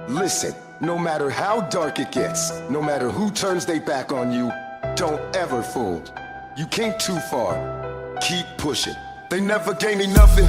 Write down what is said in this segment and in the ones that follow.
Listen, no matter how dark it gets, no matter who turns their back on you, don't ever fold. You came too far. Keep pushing. They never gave me nothing.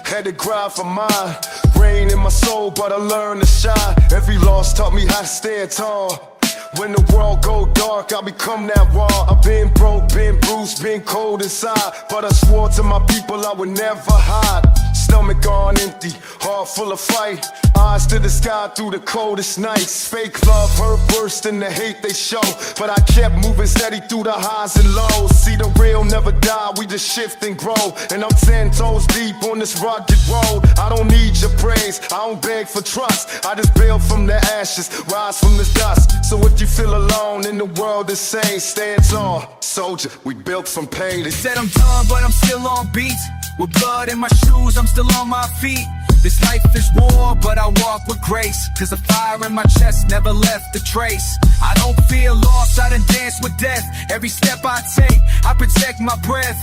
Had to grind for mine. Rain in my soul, but I learned to shine. Every loss taught me how to stand tall. When the world go dark, I become that wall. I've been broke, been bruised, been cold inside, but I swore to my people I would never hide. Stomach gone empty, heart full of fight. Eyes to the sky through the coldest nights. Fake love hurt worse than the hate they show, but I kept moving steady through the highs and lows. See, the real never die, we just shift and grow. And I'm 10 toes deep on this rugged road. I don't need your praise, I don't beg for trust. I just build from the ashes, rise from the dust. So if you feel alone in the world the same, stand tall, soldier, we built from pain. They said I'm done, but I'm still on beat. With blood in my shoes, I'm still on my feet. This life is war, but I walk with grace. Cause the fire in my chest never left a trace. I don't feel lost, I done dance with death. Every step I take, I protect my breath.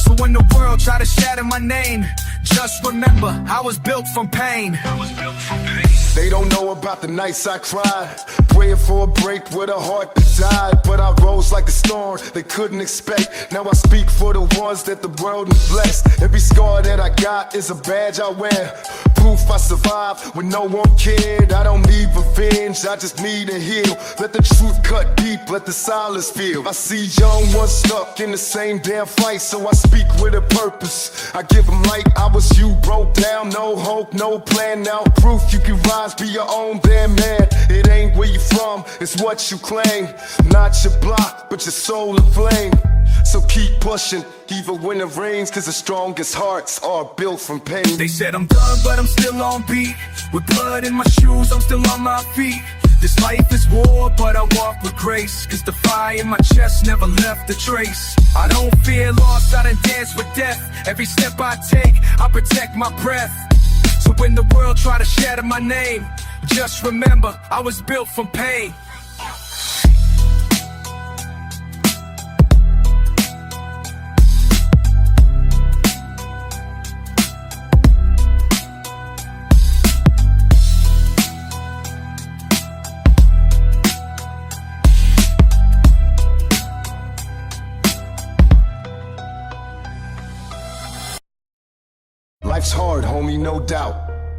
So when the world try to shatter my name, just remember, I was built from pain. They don't know about the nights I cried, praying for a break with a heart that died. But I rose like a storm they couldn't expect. Now I speak for the ones that the world neglects. Every scar that I got is a badge I wear, proof I survived when no one cared. I don't need revenge, I just need to heal. Let the truth cut deep, let the silence feel. I see young ones stuck in the same damn fight, so I speak with a purpose. I give them light, I was you, broke down, no hope, no plan. Now proof you can rise, be your own damn man. It ain't where you from, it's what you claim. Not your block, but your soul aflame. So keep pushing, even when it rains, cause the strongest hearts are built from pain. They said I'm done, but I'm still on beat. With blood in my shoes, I'm still on my feet. This life is war, but I walk with grace. Cause the fire in my chest never left a trace. I don't fear loss, I done dance with death. Every step I take, I protect my breath. So when the world try to shatter my name, just remember, I was built from pain. Life's hard, homie, no doubt,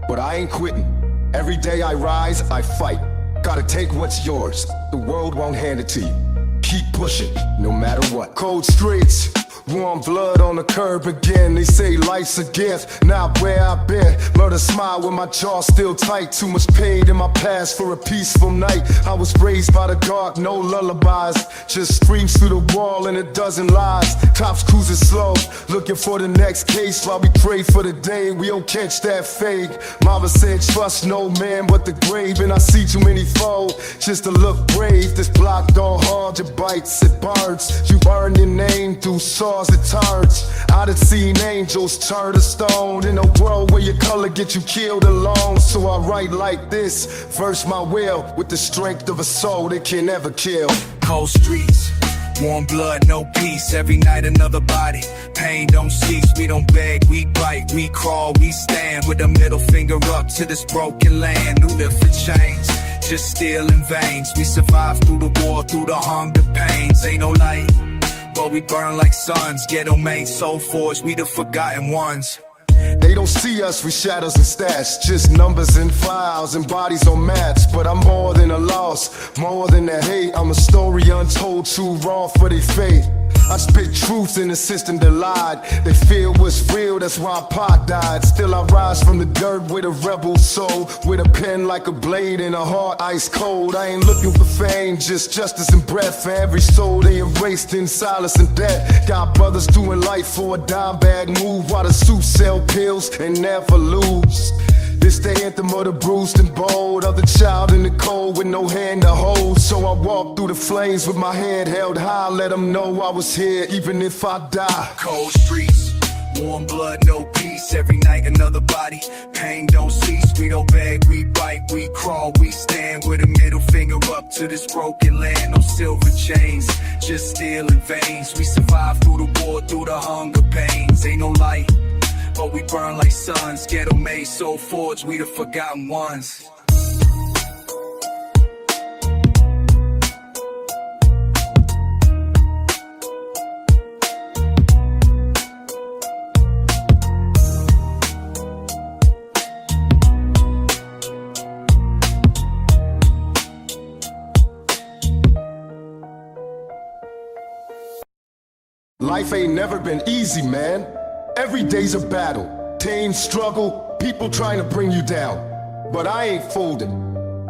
but I ain't quitting. Every day I rise, I fight. Gotta take what's yours, the world won't hand it to you. Keep pushing, no matter what. Cold streets, warm blood on the curb again. They say life's a gift, not where I've been. Learn to smile with my jaw still tight. Too much pain in my past for a peaceful night. I was raised by the dark, no lullabies. Just screams through the wall and a dozen lies. Cops cruising slow, looking for the next case. While we pray for the day we don't catch that fake. Mama said trust no man but the grave. And I see too many fold just to look brave. This block don't hard, it bites, it burns. You earn your name through swords and turds. I done seen angels turn to stone. In a world where your color get you killed alone. So I write like this, verse my will, with the strength of a soul that can never kill. Cold streets, warm blood, no peace. Every night another body, pain don't cease. We don't beg, we bite, we crawl, we stand. With a middle finger up to this broken land. Who live for change, just steal in veins. We survive through the war, through the hunger pains. Ain't no light, but we burn like suns. Ghetto made soul forged, we the forgotten ones. They don't see us with shadows and stats, just numbers and files and bodies on maps. But I'm more than a loss, more than a hate. I'm a story untold, too raw for their fate. I spit truth in a system that lied. They feel what's real, that's why Pac died. Still I rise from the dirt with a rebel soul, with a pen like a blade and a heart ice cold. I ain't looking for fame, just justice and breath. For every soul they erased in silence and death. Got brothers doing life for a dime bag move, while the suits sell pills and never lose. This the anthem of the bruised and bold, of the child in the cold with no hand to hold. So I walk through the flames with my head held high. Let them know I was here even if I die. Cold streets, warm blood, no peace. Every night another body, pain don't cease. We don't beg, we bite, we crawl, we stand. With a middle finger up to this broken land. No silver chains, just steel in veins. We survive through the war, through the hunger pains. Ain't no light, but we burn like suns. Ghetto made soul forged, we the forgotten ones. Life ain't never been easy, man. Every day's a battle. Pain, struggle, people trying to bring you down. But I ain't folding.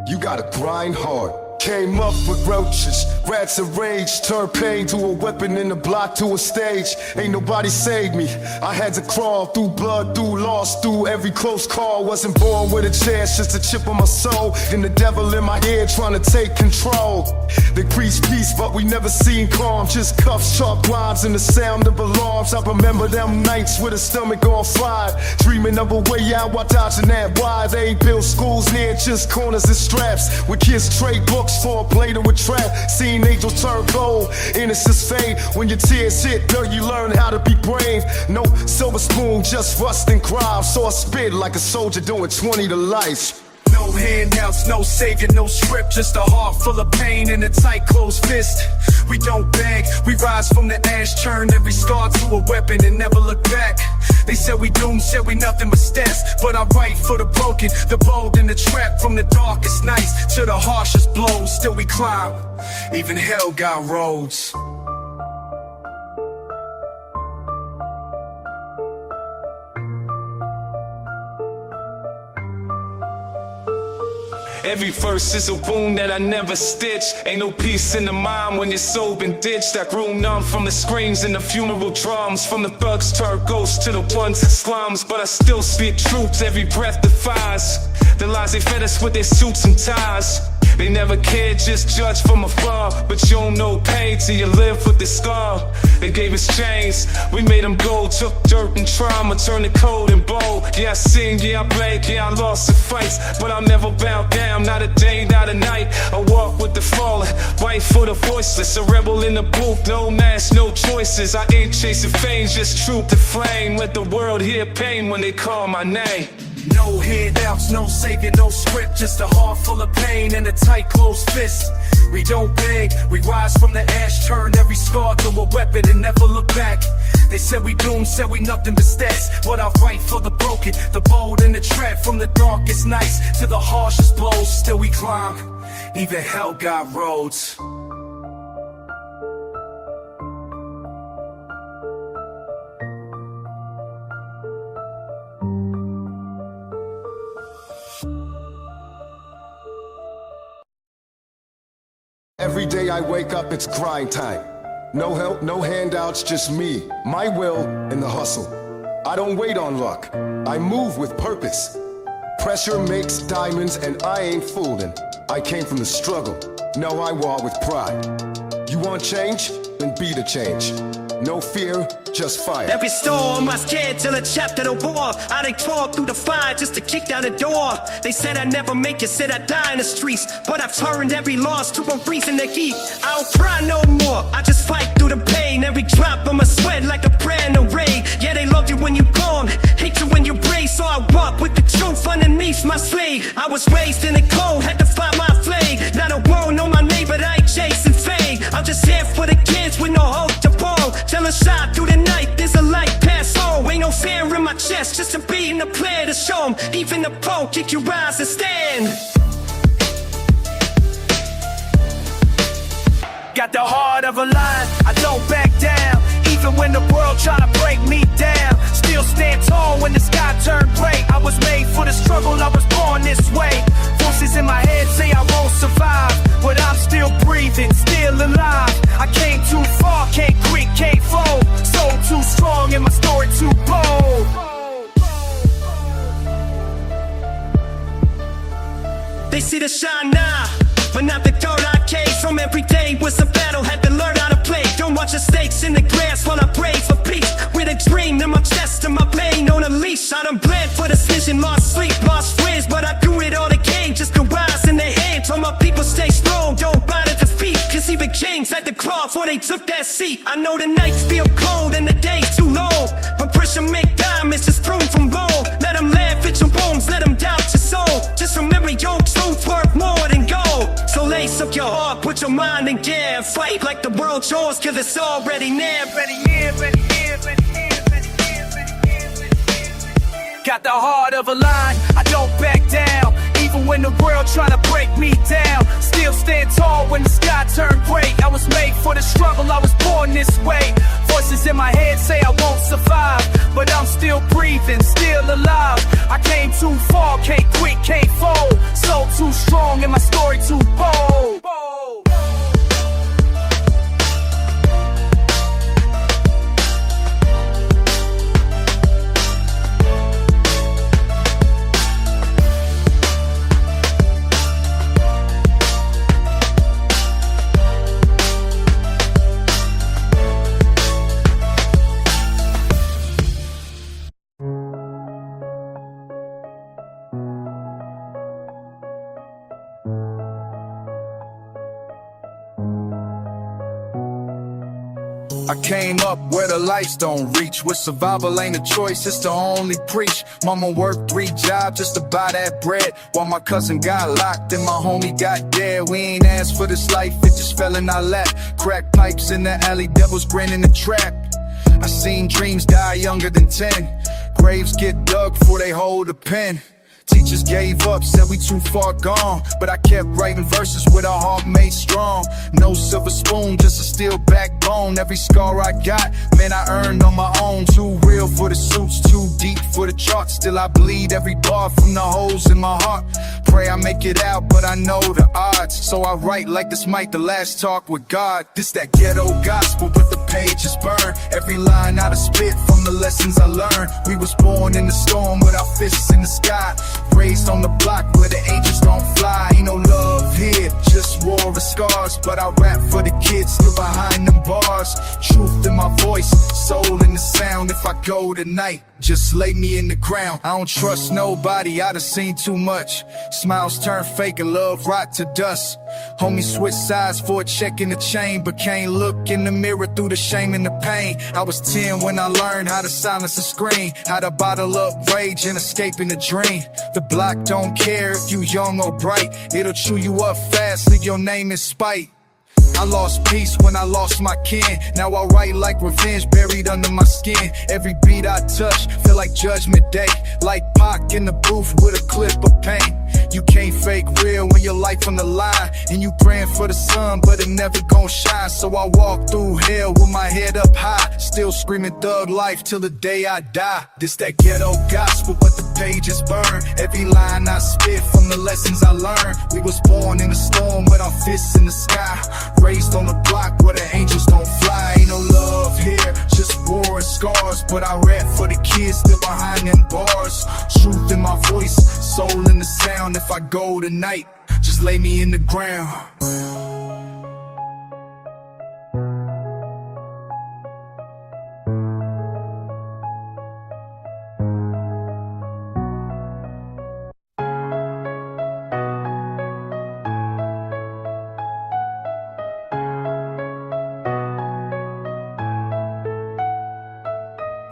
You gotta grind hard. Came up with roaches, rats of rage. Turned pain to a weapon in the block to a stage. Ain't nobody saved me. I had to crawl through blood, through loss, through every close call. Wasn't born with a chance, just a chip on my soul. And the devil in my head trying to take control. They preach peace, but we never seen calm. Just cuffs, sharp lines, and the sound of alarms. I remember them nights with a stomach on fire, dreaming of a way out while dodging that wire. They ain't built schools near, just corners and straps. Where kids trade books for a blade of a trap. Seen angels turn gold, innocence fade. When your tears hit dirt, you learn how to be brave. No silver spoon, just rust and crime. So I spit like a soldier doing 20 to life. No handouts, no savior, no script. Just a heart full of pain and a tight closed fist. We don't beg, we rise from the ash. Turn every scar to a weapon and never look back. They said we doomed, said we nothing but steps. But I write for the broken, the bold and the trapped. From the darkest nights to the harshest blows. Still we climb, even hell got roads. Every verse is a wound that I never stitch. Ain't no peace in the mind when your soul been ditched. I grew numb from the screams and the funeral drums. From the thugs turned ghosts to the ones in slums. But I still speak truths, every breath defies the lies they fed us with their suits and ties. They never cared, just judge from afar. But you don't know pain till you live with the scar. They gave us chains, we made them gold. Took dirt and trauma, turned it cold and bold. Yeah, I sing, yeah, I played, yeah, I lost in fights. But I'll never bow down, not a day, not a night. I walk with the fallen, fight for the voiceless. A rebel in the booth, no mask, no choices. I ain't chasing fame, just truth to flame. Let the world hear pain when they call my name. No handouts, no savior, no script. Just a heart full of pain and a tight closed fist. We don't beg, we rise from the ash. Turn every scar to a weapon and never look back. They said we doomed, said we nothing but stats. But I fight for the broken, the bold and the trapped. From the darkest nights to the harshest blows. Still we climb, even hell got roads. Every day I wake up, it's grind time. No help, no handouts, just me, my will, and the hustle. I don't wait on luck, I move with purpose. Pressure makes diamonds and I ain't fooling. I came from the struggle, now I walk with pride. You want change? Then be the change. No fear, just fire. Every storm I scared till a chapter the war. I done crawled through the fire just to kick down the door. They said I'd never make it, said I'd die in the streets. But I've turned every loss to a reason to keep. I don't cry no more, I just fight through the pain. Every drop of my sweat like a prayer in the rain. Yeah, they love you when you're gone, hate you when you're brave. So I walk with the truth underneath my sleeve. I was raised in the cold, had to find my flame. Not a world, know my name, but I ain't chasing fame. I'm just here for the kids with no hope to fall. Tell a shot through the night, there's a light past home. Ain't no fear in my chest, just a beat and a player to show 'em. Even the pro, kick your rise and stand. Got the heart of a lion, I don't back down. Even when the world try to break me down, still stand tall when the sky turned gray. I was made for the struggle, I was born this way. Voices in my head say I won't survive, but I'm still breathing, still alive. I came too far, can't quit, can't fold. Soul too strong and my story too bold. They see the shine now, but not the dirt I came from. Every day was a battle, had to learn how to play. Don't watch the stakes in the grass while I pray for peace. With a dream in my chest and my pain on a leash. I done bled for this vision, lost sleep, lost friends. But I do it all again, just to rise in their hands. All my people stay strong, don't bow to defeat. Cause even kings had to crawl before they took that seat. I know the nights feel cold and the days too long, but pressure make diamonds just prune from gold. Let them laugh at your bones, let them doubt your soul. Just remember your truth worth more than gold. So lace up your heart, put your mind in gear, and fight like the world's yours, cause it's already near. Got the heart of a lion, I don't back down. Even when in the world trying to break me down. Still stand tall when the sky turned gray. I was made for the struggle, I was born this way. Voices in my head say I won't survive, but I'm still breathing, still alive. I came too far, can't quit, can't fold. Soul too strong and my story too bold. I came up where the lights don't reach. Where survival ain't a choice, it's the only preach. Mama worked 3 jobs just to buy that bread, while my cousin got locked and my homie got dead. We ain't asked for this life, it just fell in our lap. Crack pipes in the alley, devils grin in the trap. I seen dreams die younger than 10. Graves get dug before they hold a pen. Teachers gave up, said we too far gone, but I kept writing verses with a heart made strong. No silver spoon, just a steel backbone. Every scar I got, man, I earned on my own. Too real for the suits, too deep for the charts. Still I bleed every bar from the holes in my heart. Pray I make it out, but I know the odds, so I write like this might the last talk with God. This that ghetto gospel, but the pages burn. Every line out of spit from the lessons I learned. We was born in the storm with our fists in the sky. Raised on the block where the angels don't fly. Ain't no love here, just war and scars. But I rap for the kids still behind them bars. Truth in my voice, soul in the sound. If I go tonight, just lay me in the ground. I don't trust nobody, I done seen too much. Smiles turn fake and love rot to dust. Homie switch sides for a check in the chain, but can't look in the mirror through the shame and the pain. I was 10 when I learned how to silence the screen, how to bottle up rage and escape in a dream. The block don't care if you young or bright, it'll chew you up fast, leave your name in spite. I lost peace when I lost my kin. Now I write like revenge buried under my skin. Every beat I touch feel like Judgment Day. Like Pac in the booth with a clip of pain. You can't fake real when your life on the line, and you praying for the sun, but it never gon' shine. So I walk through hell with my head up high, still screaming thug life till the day I die. This that ghetto gospel, but the pages burn. Every line I spit from the lessons I learned. We was born in a storm with our fists in the sky. Raised on the block where the angels don't fly. Ain't no love here, just war and scars. But I rap for the kids still behind them bars. Truth in my voice, soul in the sound. If I go tonight, just lay me in the ground.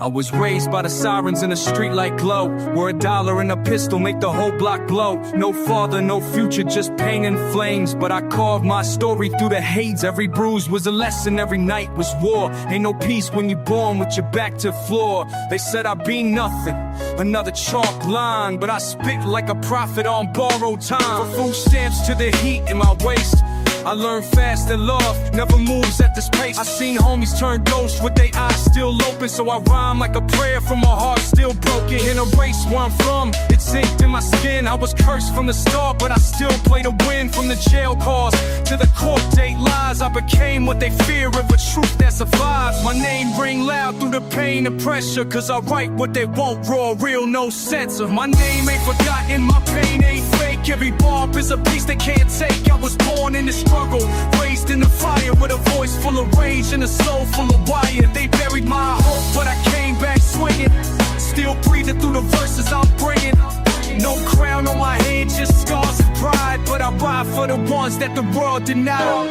I was raised by the sirens in a street like glow, where $1 and a pistol make the whole block glow. No father, no future, just pain and flames. But I carved my story through the haze. Every bruise was a lesson, every night was war. Ain't no peace when you're born with your back to the floor. They said I'd be nothing, another chalk line, but I spit like a prophet on borrowed time. From food stamps to the heat in my waist, I learned fast that love never moves at this pace. I seen homies turn ghosts with their eyes still open, so I rhyme like a prayer from a heart still broken. In a race where I'm from, it sinked in my skin. I was cursed from the start, but I still play to win. From the jail calls to the court date lies, I became what they fear of a truth that survives. My name ring loud through the pain and pressure, cause I write what they want, raw, real, no censor. My name ain't forgotten, my pain ain't fake. Every barb is a piece they can't take. I was born in the struggle, raised in the fire, with a voice full of rage and a soul full of wire. They buried my hope, but I came back swinging, still breathing through the verses I'm bringing. No crown on my head, just scars and pride, but I ride for the ones that the world denied.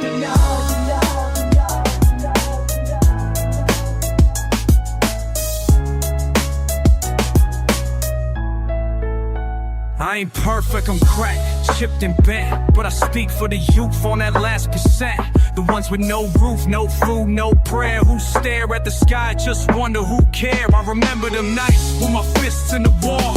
I ain't perfect, I'm cracked, chipped and bent, but I speak for the youth on that last percent. The ones with no roof, no food, no prayer, who stare at the sky, just wonder who care. I remember them nights with my fists in the wall,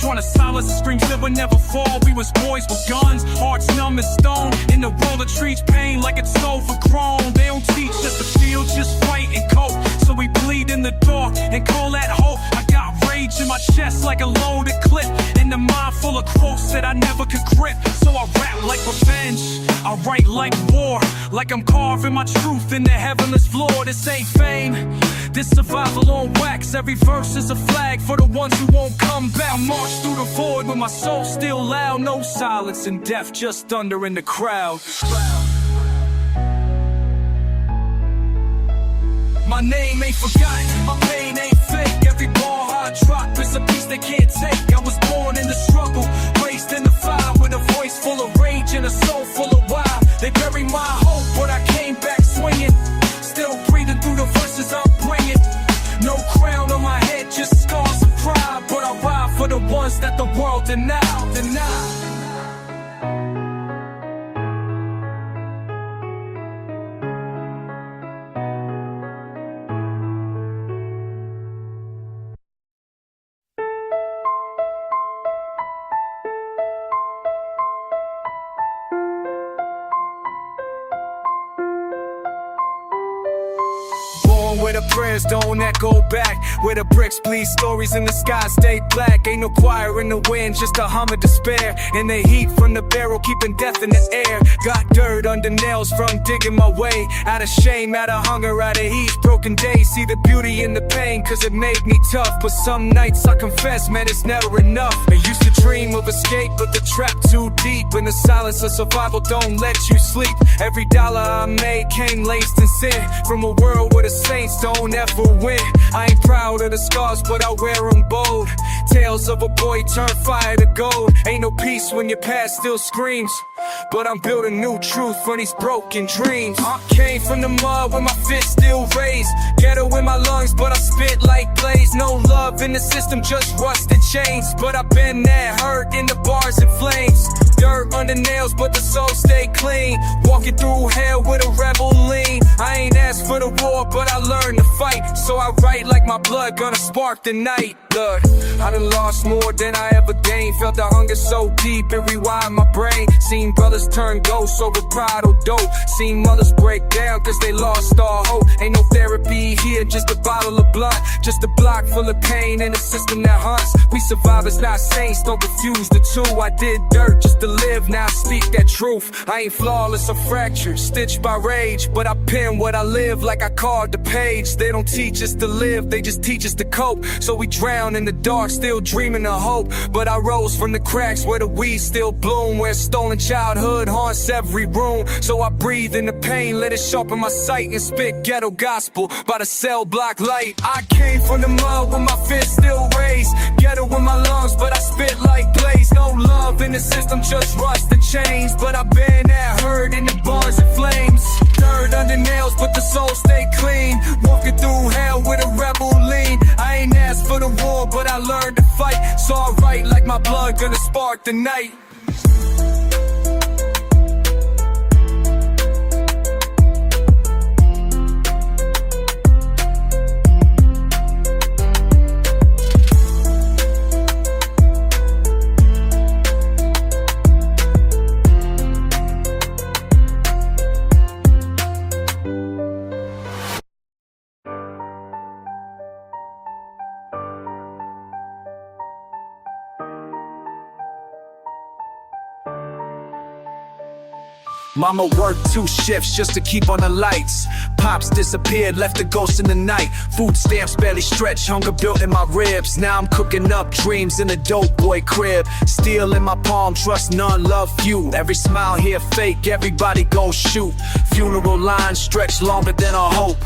trying to silence the screams that would never fall. We was boys with guns, hearts numb as stone. In the world that treats pain like it's overgrown. They don't teach us to feel, just fight and cope. So we bleed in the dark and call that hope. I got rage in my chest like a loaded clip, and a mind full of quotes that I never could grip. So I rap like revenge, I write like war, like I'm carving my truth in the heavenless floor. This ain't fame, this survival on wax. Every verse is a flag for the ones who won't come back. March through the void with my soul still loud. No silence and death, just thunder in the crowd. My name ain't forgotten, my pain ain't fake. Every bar I drop is a piece they can't take. I was born in the struggle, raised in the fire, with a voice full of rage and a soul full of wild. They bury my hope, but I came back swinging. Still breathing through the verses I'm bringing. No crown on my head, just scars of pride. But I ride for the ones that the world denied. Where the prayers don't echo back, where the bricks bleed, stories in the sky stay black. Ain't no choir in the wind, just a hum of despair. And the heat from the barrel keeping death in the air. Got dirt under nails from digging my way. Out of shame, out of hunger, out of heat, broken days. See the beauty in the pain, cause it made me tough. But some nights I confess, man, it's never enough. I used to dream of escape, but the trap too deep. In the silence of survival don't let you sleep. Every dollar I made came laced in sin. From a world where the saints don't ever win. I ain't proud of the scars, but I wear them bold. Tales of a boy turned fire to gold. Ain't no peace when your past still screams, but I'm building new truth from these broken dreams. I came from the mud with my fist still raised. Ghetto in my lungs, but I spit like blaze. No love in the system, just rusted chains. But I've been there, hurt in the bars and flames. Dirt under nails, but the soul stay clean. Walking through hell with a rebel lean. I ain't asked for the war, but I learned to fight. So I write like my blood gonna spark the night. Blood, I done lost more than I ever gained. Felt the hunger so deep, it rewired my brain. Seen brothers turn ghosts over pride or dope. Seen mothers break down cause they lost all hope. Ain't no therapy here, just a bottle of blood. Just a block full of pain and a system that hunts. We survivors, not saints, don't confuse the two. I did dirt just to live, now I speak that truth. I ain't flawless or fractured, stitched by rage, but I pen what I live like I carved the page. They don't teach us to live, they just teach us to cope. So we drown in the dark, still dreaming of hope. But I rose from the cracks where the weeds still bloom, where stolen childhood haunts every room. So I breathe in the pain, let it sharpen my sight, and spit ghetto gospel by the cell block light. I came from the mud with my fist still raised. Ghetto in my lungs, but I spit like blaze. No love in the system, just rust and chains. But I've been there, hurt in the bars and flames. Dirt under nails, but the soul stay clean. Walking through hell with a rebel lean. I ain't asked for the war, but I learned to fight. So I write like my blood gonna spark the night. Mama worked 2 shifts just to keep on the lights. Pops disappeared, left a ghost in the night. Food stamps barely stretch, hunger built in my ribs. Now I'm cooking up dreams in a dope boy crib. Steel in my palm, trust none, love few. Every smile here fake, everybody gon' shoot. Funeral lines stretch longer than our hope.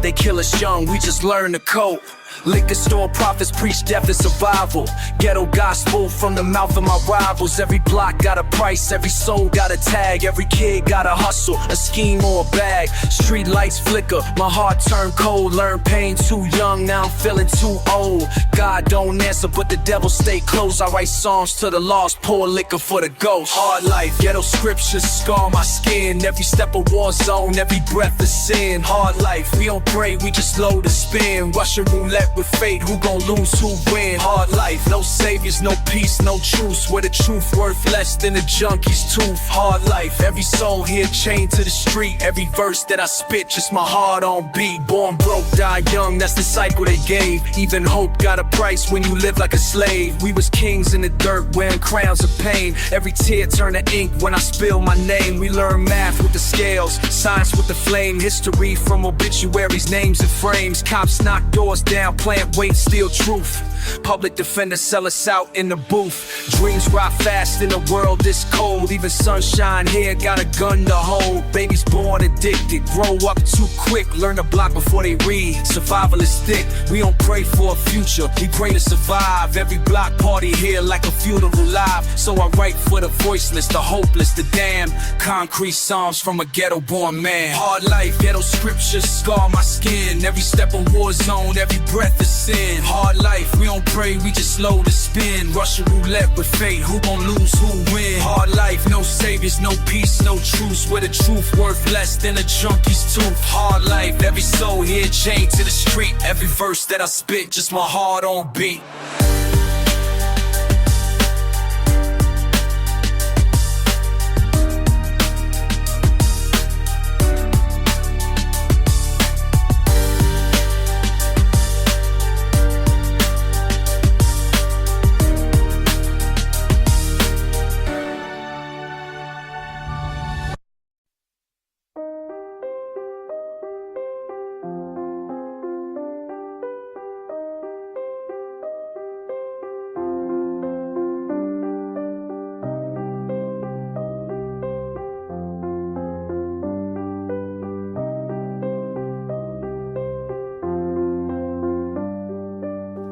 They kill us young, we just learn to cope. Liquor store prophets preach death is survival. Ghetto gospel from the mouth of my rivals. Every block got a price, every soul got a tag. Every kid got a hustle, a scheme or a bag. Street lights flicker, my heart turned cold. Learned pain too young, now I'm feeling too old. God don't answer, but the devil stay close. I write songs to the lost, pour liquor for the ghost. Hard life, ghetto scriptures scar my skin. Every step a war zone, every breath a sin. Hard life, we don't pray, we just load the spin. Russian roulette with fate, who gon' lose, who win? Hard life, no saviors, no peace, no truce. Where the truth worth less than a junkie's tooth. Hard life, every soul here chained to the street. Every verse that I spit, just my heart on beat. Born broke, die young, that's the cycle they gave. Even hope got a price when you live like a slave. We was kings in the dirt, wearing crowns of pain. Every tear turned to ink when I spill my name. We learn math with the scales, science with the flame. History from obituaries, names and frames. Cops knock doors down, plant weight, steal truth. Public defenders sell us out in the booth. Dreams rot fast in a world this cold. Even sunshine here got a gun to hold. Babies born addicted, grow up too quick. Learn to block before they read. Survival is thick, we don't pray for a future, we pray to survive. Every block party here like a funeral live. So I write for the voiceless, the hopeless, the damned. Concrete psalms from a ghetto born man. Hard life, ghetto scriptures scar my skin. Every step a war zone, every breath is sin. Hard life, we don't pray, we just load the spin. Russian roulette with fate, who gon' lose, who win? Hard life, no saviors, no peace, no truce. Where the truth worth less than a junkie's tooth. Hard life, every soul here chained to the street. Every verse that I spit, just my heart on beat.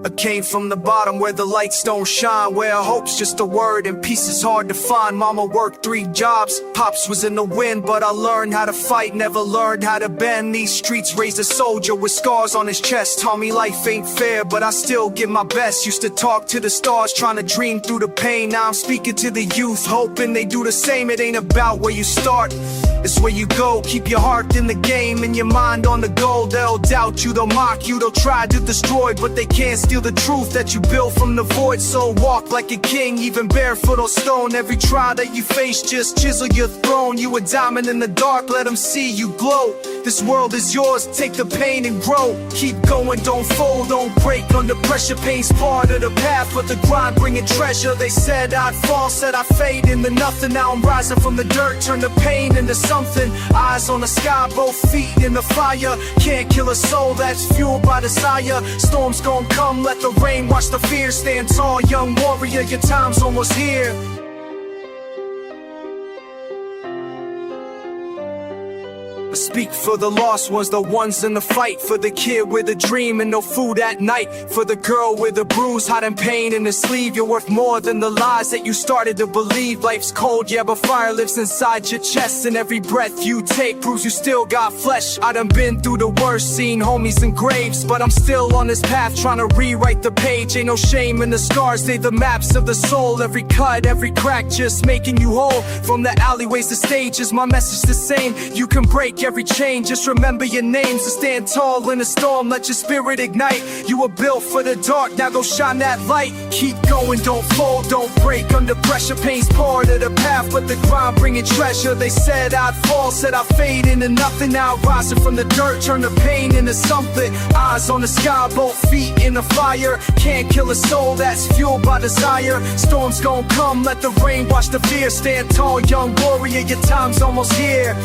I came from the bottom where the lights don't shine, where hope's just a word and peace is hard to find. Mama worked 3 jobs, pops was in the wind, but I learned how to fight, never learned how to bend. These streets raised a soldier with scars on his chest. Taught me life ain't fair, but I still give my best. Used to talk to the stars, trying to dream through the pain. Now I'm speaking to the youth, hoping they do the same. It ain't about where you start, it's where you go. Keep your heart in the game and your mind on the goal. They'll doubt you, they'll mock you, they'll try to destroy, but they can't steal the truth that you built from the void. So walk like a king, even barefoot or stone. Every trial that you face, just chisel your throne. You a diamond in the dark, let them see you glow. This world is yours, take the pain and grow. Keep going, don't fold, don't break under pressure. Pain's part of the path, but the grind bringing treasure. They said I'd fall, said I'd fade into nothing. Now I'm rising from the dirt, turn the pain into something. Eyes on the sky, both feet in the fire. Can't kill a soul that's fueled by desire. Storms gon' come, let the rain wash the fear. Stand tall, young warrior, your time's almost here. Speak for the lost ones, the ones in the fight. For the kid with a dream and no food at night. For the girl with a bruise, hiding pain in her sleeve. You're worth more than the lies that you started to believe. Life's cold, yeah, but fire lives inside your chest. And every breath you take proves you still got flesh. I done been through the worst, seen homies in graves, but I'm still on this path, trying to rewrite the page. Ain't no shame in the scars, they the maps of the soul. Every cut, every crack, just making you whole. From the alleyways to stages, my message the same. You can break every chain, just remember your names. To stand tall in a storm, let your spirit ignite. You were built for the dark, now go shine that light. Keep going, don't fold, don't break under pressure. Pain's part of the path, but the grind bringing treasure. They said I'd fall, said I'd fade into nothing. Now rising from the dirt, turn the pain into something. Eyes on the sky, both feet in the fire. Can't kill a soul that's fueled by desire. Storms gon' come, let the rain wash the fear. Stand tall, young warrior, your time's almost here.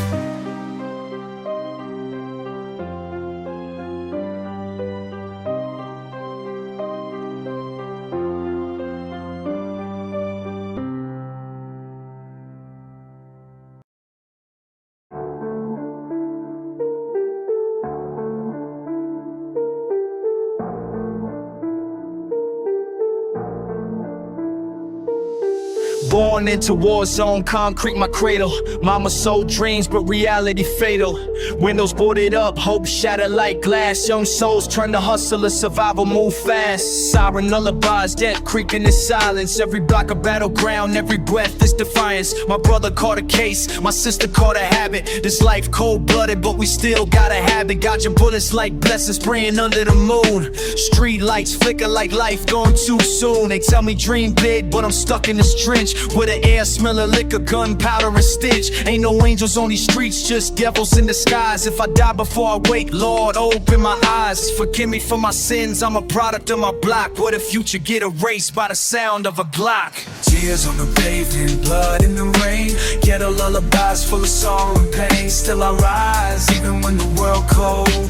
Born born into war zone, concrete my cradle. Mama sold dreams, but reality fatal. Windows boarded up, hope shattered like glass. Young souls turn to hustlers, survival move fast. Siren lullabies, death creeping in silence. Every block a battleground, every breath is defiance. My brother caught a case, my sister caught a habit. This life cold-blooded, but we still gotta have it. Got your bullets like blessings spraying under the moon. Street lights flicker like life gone too soon. They tell me dream big, but I'm stuck in this trench where the air smell of liquor, gunpowder and stitch. Ain't no angels on these streets, just devils in disguise. If I die before I wake, Lord, open my eyes. Forgive me for my sins, I'm a product of my block. What if future get erased by the sound of a Glock? Tears on the pavement, blood in the rain. Ghetto lullabies full of sorrow and pain. Still I rise, even when the world cold.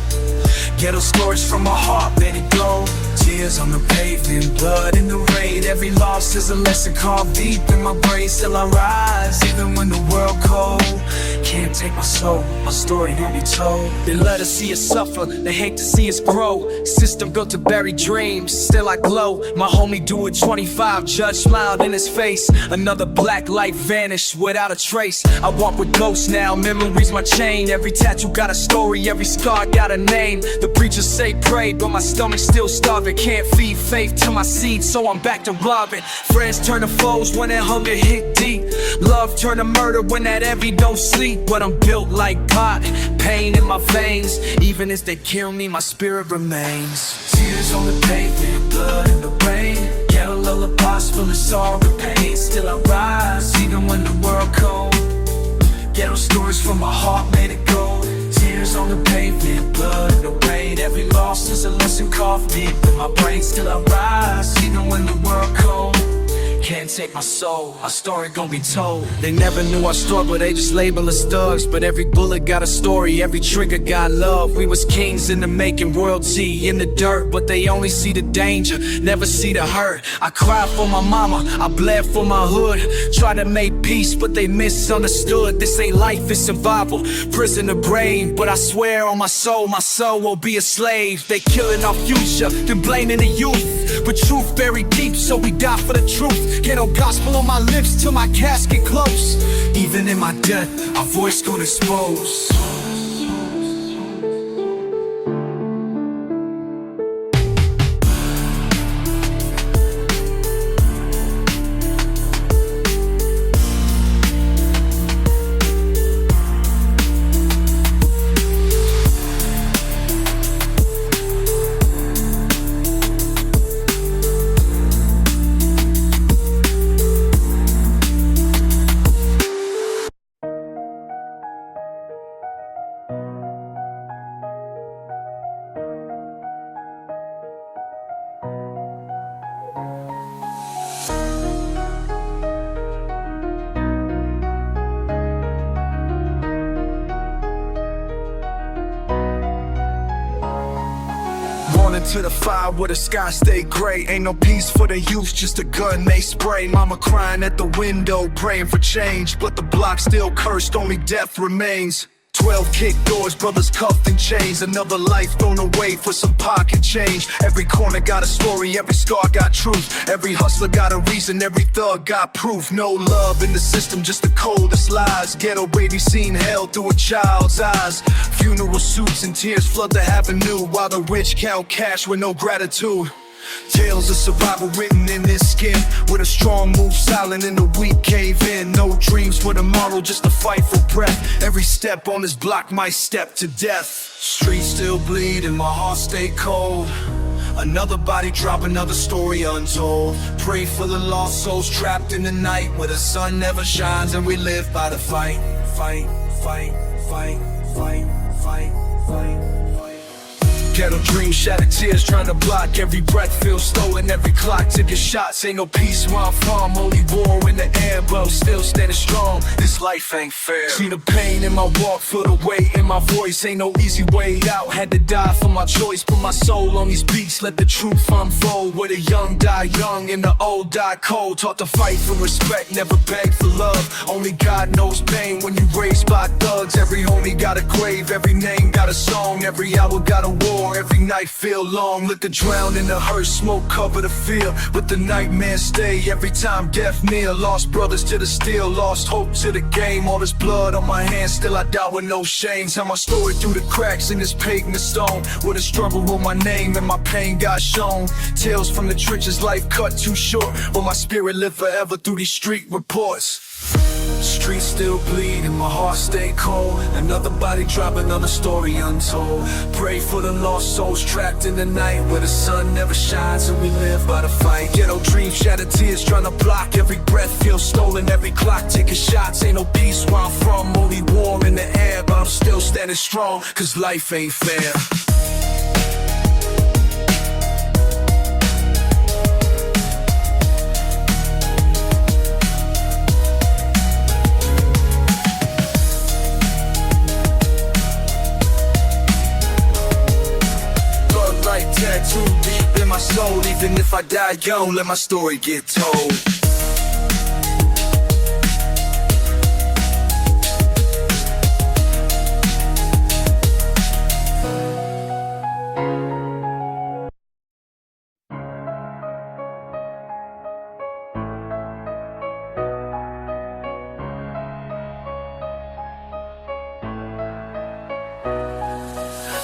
Ghetto stories from my heart, let it go. Tears on the pavement, blood in the rain. Every loss is a lesson carved deep in my brain. Still I rise, even when the world cold. Can't take my soul, my story won't be told. They let us see us suffer, they hate to see us grow. System built to bury dreams, still I glow. My homie do it 25, judge smiled in his face. Another black light vanished without a trace. I walk with ghosts now, memories my chain. Every tattoo got a story, every scar got a name. The preachers say pray, but my stomach's still starving. Can't feed faith to my seed, so I'm back to robbing. Friends turn to foes when that hunger hit deep. Love turn to murder when that envy don't sleep. But I'm built like pot, pain in my veins. Even as they kill me, my spirit remains. Tears on the pavement, blood in the rain. Ghetto lullabies full of sorrow and pain. Still I rise, even when the world cold. Ghetto stories from my heart, made it go. Tears on the pavement, blood in the rain. Every loss is a lesson carved deep in my brain. Still I rise, even when the world cold. Can't take my soul, our story gon' be told. They never knew our struggle, they just label us thugs. But every bullet got a story, every trigger got love. We was kings in the making, royalty in the dirt. But they only see the danger, never see the hurt. I cried for my mama, I bled for my hood. Tried to make peace, but they misunderstood. This ain't life, it's survival, prison of brain. But I swear on my soul won't be a slave. They killing our future, then blaming the youth. But truth buried deep, so we die for the truth. Ghetto gospel on my lips till my casket close. Even in my death, our voice gon' expose. To the fire where the sky stay gray. Ain't no peace for the youth, just a gun they spray. Mama crying at the window, praying for change. But the block still cursed, only death remains. 12 kick doors, brothers cuffed in chains. Another life thrown away for some pocket change. Every corner got a story, every scar got truth. Every hustler got a reason, every thug got proof. No love in the system, just the coldest lies. Ghetto baby seen hell through a child's eyes. Funeral suits and tears flood the avenue, while the rich count cash with no gratitude. Tales of survival written in this skin, with a strong move silent and the weak cave in. No dreams for tomorrow, just a fight for breath. Every step on this block might step to death. Streets still bleed and my heart stay cold. Another body drop, another story untold. Pray for the lost souls trapped in the night, where the sun never shines and we live by the fight. Fight, fight, fight, fight, fight, fight. Ghetto dreams, shattered tears trying to block. Every breath feels stolen, every clock tick your shots. Ain't no peace where I'm from, only war in the air, but I'm still standing strong. This cause life ain't fair. See the pain in my walk, feel the weight in my voice. Ain't no easy way out, had to die for my choice. Put my soul on these beats, let the truth unfold. Where the young die young and the old die cold. Taught to fight for respect, never beg for love. Only God knows pain when you raised by thugs. Every homie got a grave, every name got a song. Every hour got a war, every night feel long. Liquor drown in the hearse, smoke cover the field. But the nightmares stay every time death near. Lost brothers to the steel, lost hope to the game. All this blood on my hands, still I die with no shame. Tell my story through the cracks in this pagan stone. Where the struggle wrote my name and my pain got shown. Tales from the trenches, life cut too short. But my spirit live forever through these street reports. Streets still bleed and my heart stay cold. Another body drop, another story untold. Pray for the lost souls trapped in the night, where the sun never shines and we live by the fight. Ghetto dreams, shattered tears trying to block. Every breath feels stolen, every clock taking shots. Ain't no peace where I'm from, only warm in the air. But I'm still standing strong, cause life ain't fair. Tattooed deep in my soul. Even if I die young, let my story get told.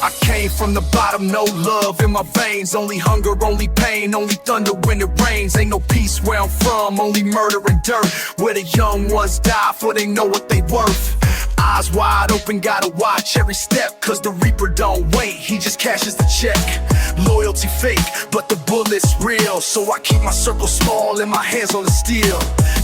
I came from the bottom, no love in my veins. Only hunger, only pain, only thunder when it rains. Ain't no peace where I'm from, only murder and dirt. Where the young ones die for they know what they worth. Eyes wide open, gotta watch every step. Cause the reaper don't wait, he just cashes the check. Loyalty fake, but the bullet's real. So I keep my circle small and my hands on the steel.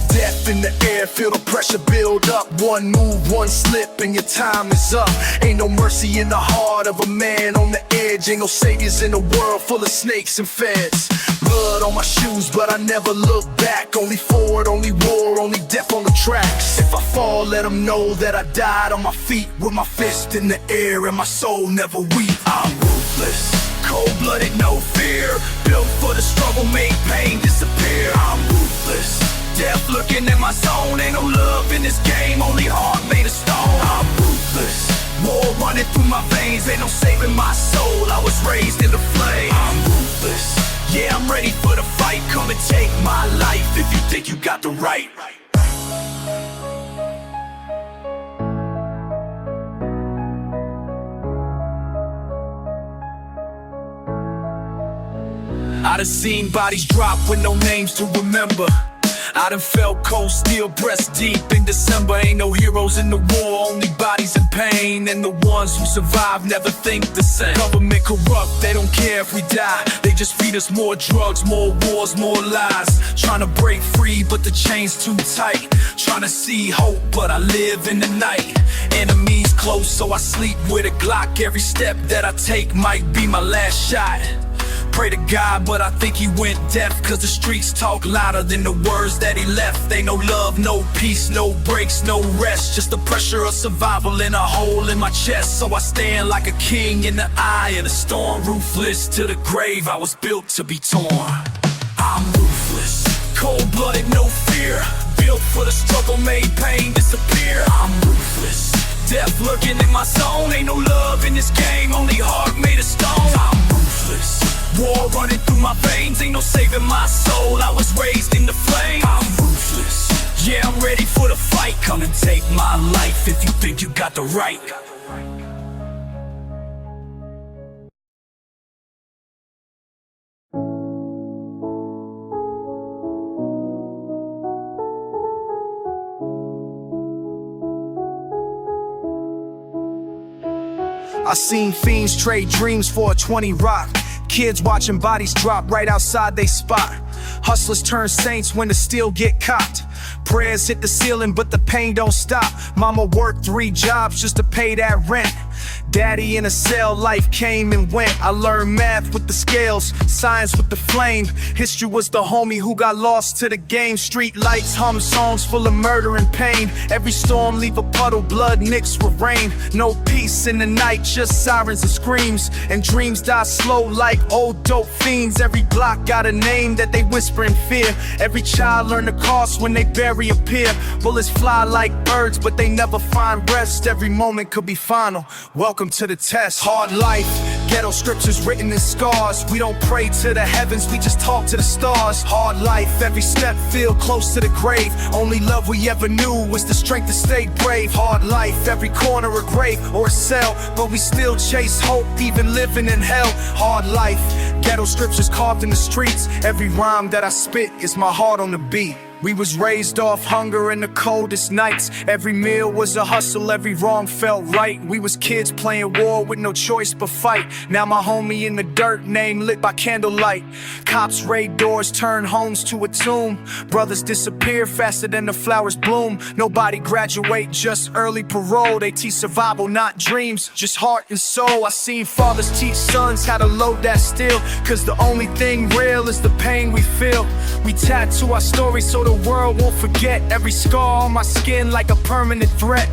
Death in the air, feel the pressure build up. One move, one slip, and your time is up. Ain't no mercy in the heart of a man on the edge. Ain't no saviors in a world full of snakes and feds. Blood on my shoes, but I never look back. Only forward, only war, only death on the tracks. If I fall, let them know that I died on my feet, with my fist in the air and my soul never weak. I'm ruthless, cold-blooded, no fear. Built for the struggle, made pain disappear. I'm ruthless, death looking in my zone. Ain't no love in this game, only heart made of stone. I'm ruthless, war running through my veins. Ain't no saving my soul, I was raised in the flame. I'm ruthless, yeah, I'm ready for the fight. Come and take my life if you think you got the right. I done seen bodies drop with no names to remember. I done felt cold steel breast deep in December. Ain't no heroes in the war, only bodies in pain. And the ones who survive never think the same. Government corrupt, they don't care if we die. They just feed us more drugs, more wars, more lies. Trying to break free, but the chain's too tight. Trying to see hope, but I live in the night. Enemies close, so I sleep with a Glock. Every step that I take might be my last shot. Pray to God, but I think he went deaf. Cause the streets talk louder than the words that he left. Ain't no love, no peace, no breaks, no rest. Just the pressure of survival in a hole in my chest. So I stand like a king in the eye of the storm. Ruthless to the grave, I was built to be torn. I'm ruthless, cold-blooded, no fear. Built for the struggle, made pain disappear. I'm ruthless, death lurking in my zone. Ain't no love in this game, only heart made of stone. I'm ruthless, war running through my veins. Ain't no saving my soul, I was raised in the flame. I'm ruthless, yeah, I'm ready for the fight. Come and take my life if you think you got the right. I seen fiends trade dreams for a 20 rock. Kids watching bodies drop right outside they spot. Hustlers turn saints when the steel get cocked. Prayers hit the ceiling but the pain don't stop. Mama worked 3 jobs just to pay that rent. Daddy in a cell, life came and went. I learned math with the scales, science with the flame. History was the homie who got lost to the game. Street lights hum songs full of murder and pain. Every storm leave a puddle, blood mixed with rain. No peace in the night, just sirens and screams. And dreams die slow like old dope fiends. Every block got a name that they whisper in fear. Every child learn the cost when they bury a peer. Bullets fly like birds, but they never find rest. Every moment could be final. Welcome to the test. Hard life, ghetto scriptures written in scars. We don't pray to the heavens, we just talk to the stars. Hard life, every step feel close to the grave. Only love we ever knew was the strength to stay brave. Hard life, every corner a grave or a cell, but we still chase hope, even living in hell. Hard life, ghetto scriptures carved in the streets. Every rhyme that I spit is my heart on the beat. We was raised off hunger in the coldest nights. Every meal was a hustle, every wrong felt right. We was kids playing war with no choice but fight. Now my homie in the dirt, name lit by candlelight. Cops raid doors, turn homes to a tomb. Brothers disappear faster than the flowers bloom. Nobody graduate, just early parole. They teach survival, not dreams, just heart and soul. I seen fathers teach sons how to load that steel, cause the only thing real is the pain we feel. We tattoo our stories so the world won't forget. Every scar on my skin like a permanent threat.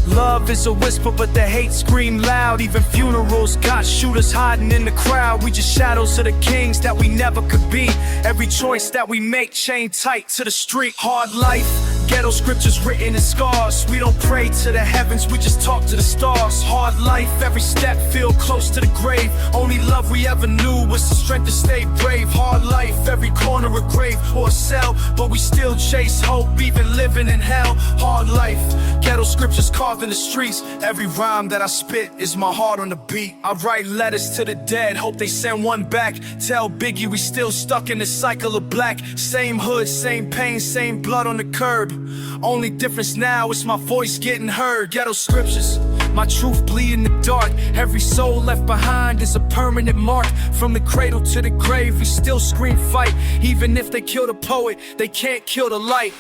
Love is a whisper, but the hate scream loud. Even funerals got shooters hiding in the crowd. We just shadows of the kings that we never could be. Every choice that we make chained tight to the street. Hard life, ghetto scriptures written in scars. We don't pray to the heavens, we just talk to the stars. Hard life, every step feel close to the grave. Only love we ever knew was the strength to stay brave. Hard life, every corner a grave or a cell, but we still chase hope, even living in hell. Hard life, ghetto scriptures carved in the streets. Every rhyme that I spit is my heart on the beat. I write letters to the dead, hope they send one back. Tell Biggie we still stuck in the cycle of black. Same hood, same pain, same blood on the curb. Only difference now is my voice getting heard. Ghetto scriptures, my truth bleed in the dark. Every soul left behind is a permanent mark. From the cradle to the grave, we still scream fight. Even if they kill the poet, they can't kill the light.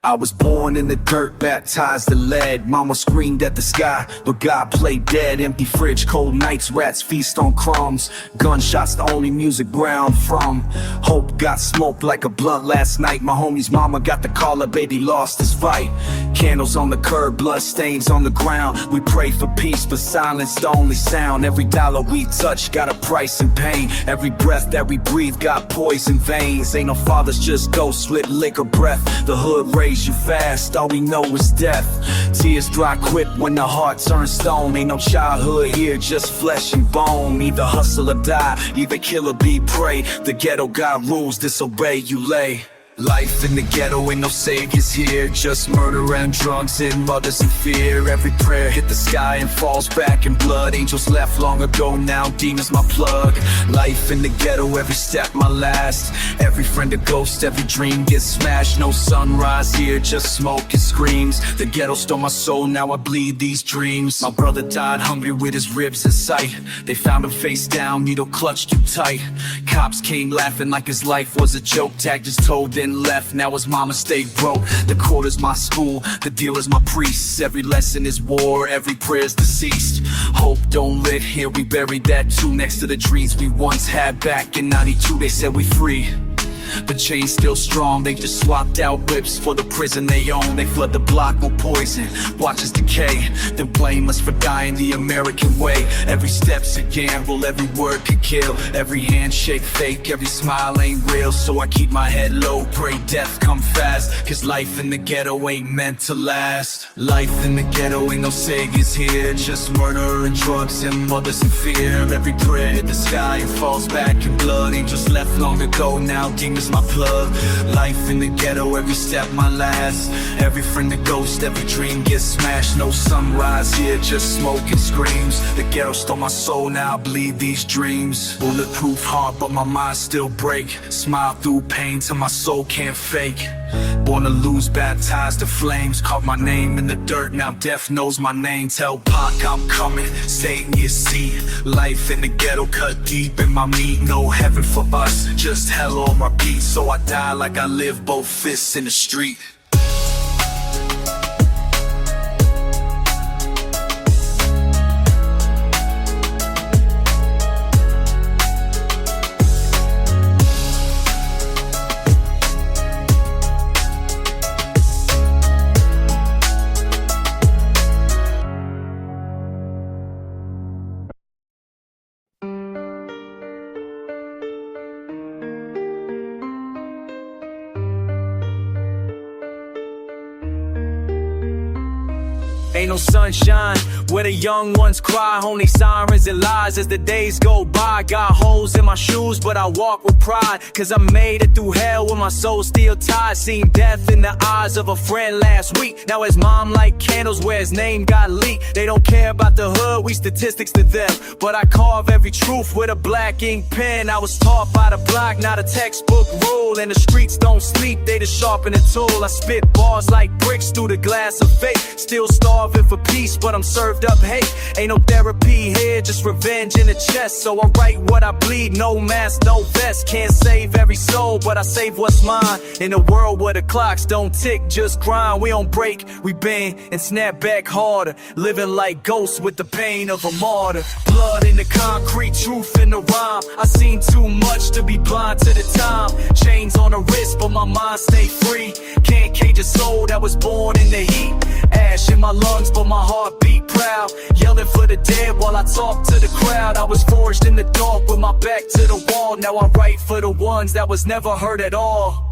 I was born in the dirt, baptized in lead. Mama screamed at the sky, but God played dead. Empty fridge, cold nights, rats feast on crumbs. Gunshots, the only music ground from. Hope got smoked like a blunt last night. My homie's mama got the call, a baby lost his fight. Candles on the curb, blood stains on the ground. We pray for peace, but silence the only sound. Every dollar we touch got a price and pain. Every breath that we breathe got poison veins. Ain't no fathers, just ghosts with liquor breath. The hood raised you fast, all we know is death. Tears dry quick when the heart turns stone. Ain't no childhood here, just flesh and bone. Either hustle or die, either kill or be prey. The ghetto got rules, disobey, you lay. Life in the ghetto, ain't no saviors here. Just murder and drugs and mothers in fear. Every prayer hit the sky and falls back in blood. Angels left long ago, now demons my plug. Life in the ghetto, every step my last. Every friend a ghost, every dream gets smashed. No sunrise here, just smoke and screams. The ghetto stole my soul, now I bleed these dreams. My brother died hungry with his ribs in sight. They found him face down, needle clutched too tight. Cops came laughing like his life was a joke. Tag just told them left, now his mama stayed broke. The court is my school, the deal is my priests. Every lesson is war, every prayer's deceased. Hope don't lit here, we buried that too. Next to the dreams we once had. Back in 92 they said we free. The chain's still strong, they just swapped out whips for the prison they own. They flood the block with poison, watch us decay, then blame us for dying the American way. Every step's a gamble, every word could kill. Every handshake fake, every smile ain't real. So I keep my head low, pray death come fast. Cause life in the ghetto ain't meant to last. Life in the ghetto ain't no saviors here. Just murder and drugs and mothers in fear. Every prayer hit the sky and falls back in blood. Angels left long ago, now demons is my plug. Life in the ghetto, every step my last. Every friend a ghost, every dream gets smashed. No sunrise here, just smoke and screams. The ghetto stole my soul, now I bleed these dreams. Bulletproof heart, but my mind still break. Smile through pain till my soul can't fake. Born to lose, baptized to flames. Carved my name in the dirt, now death knows my name. Tell Pac I'm coming, stay in your seat. Life in the ghetto cut deep in my meat. No heaven for us, just hell on my beat. So I die like I live, both fists in the street. Ain't no sunshine where the young ones cry. Only sirens and lies as the days go by. Got holes in my shoes, but I walk with pride. Cause I made it through hell with my soul still tied. Seen death in the eyes of a friend last week. Now his mom light candles where his name got leaked. They don't care about the hood, we statistics to them. But I carve every truth with a black ink pen. I was taught by the block, not a textbook rule. And the streets don't sleep, they just sharpen the tool. I spit bars like bricks through the glass of fate. Still starving for peace, but I'm served up hate. Ain't no therapy here, just revenge in the chest. So I write what I bleed, no mask, no vest. Can't save every soul, but I save what's mine. In a world where the clocks don't tick, just grind. We don't break, we bend and snap back harder. Living like ghosts with the pain of a martyr. Blood in the concrete, truth in the rhyme. I seen too much to be blind to the time. Chains on the wrist, but my mind stay free. Can't cage a soul that was born in the heat. Ash in my lungs, but my heart beat proud. Yelling for the dead while I talk to the crowd. I was forged in the dark with my back to the wall. Now I write for the ones that was never heard at all.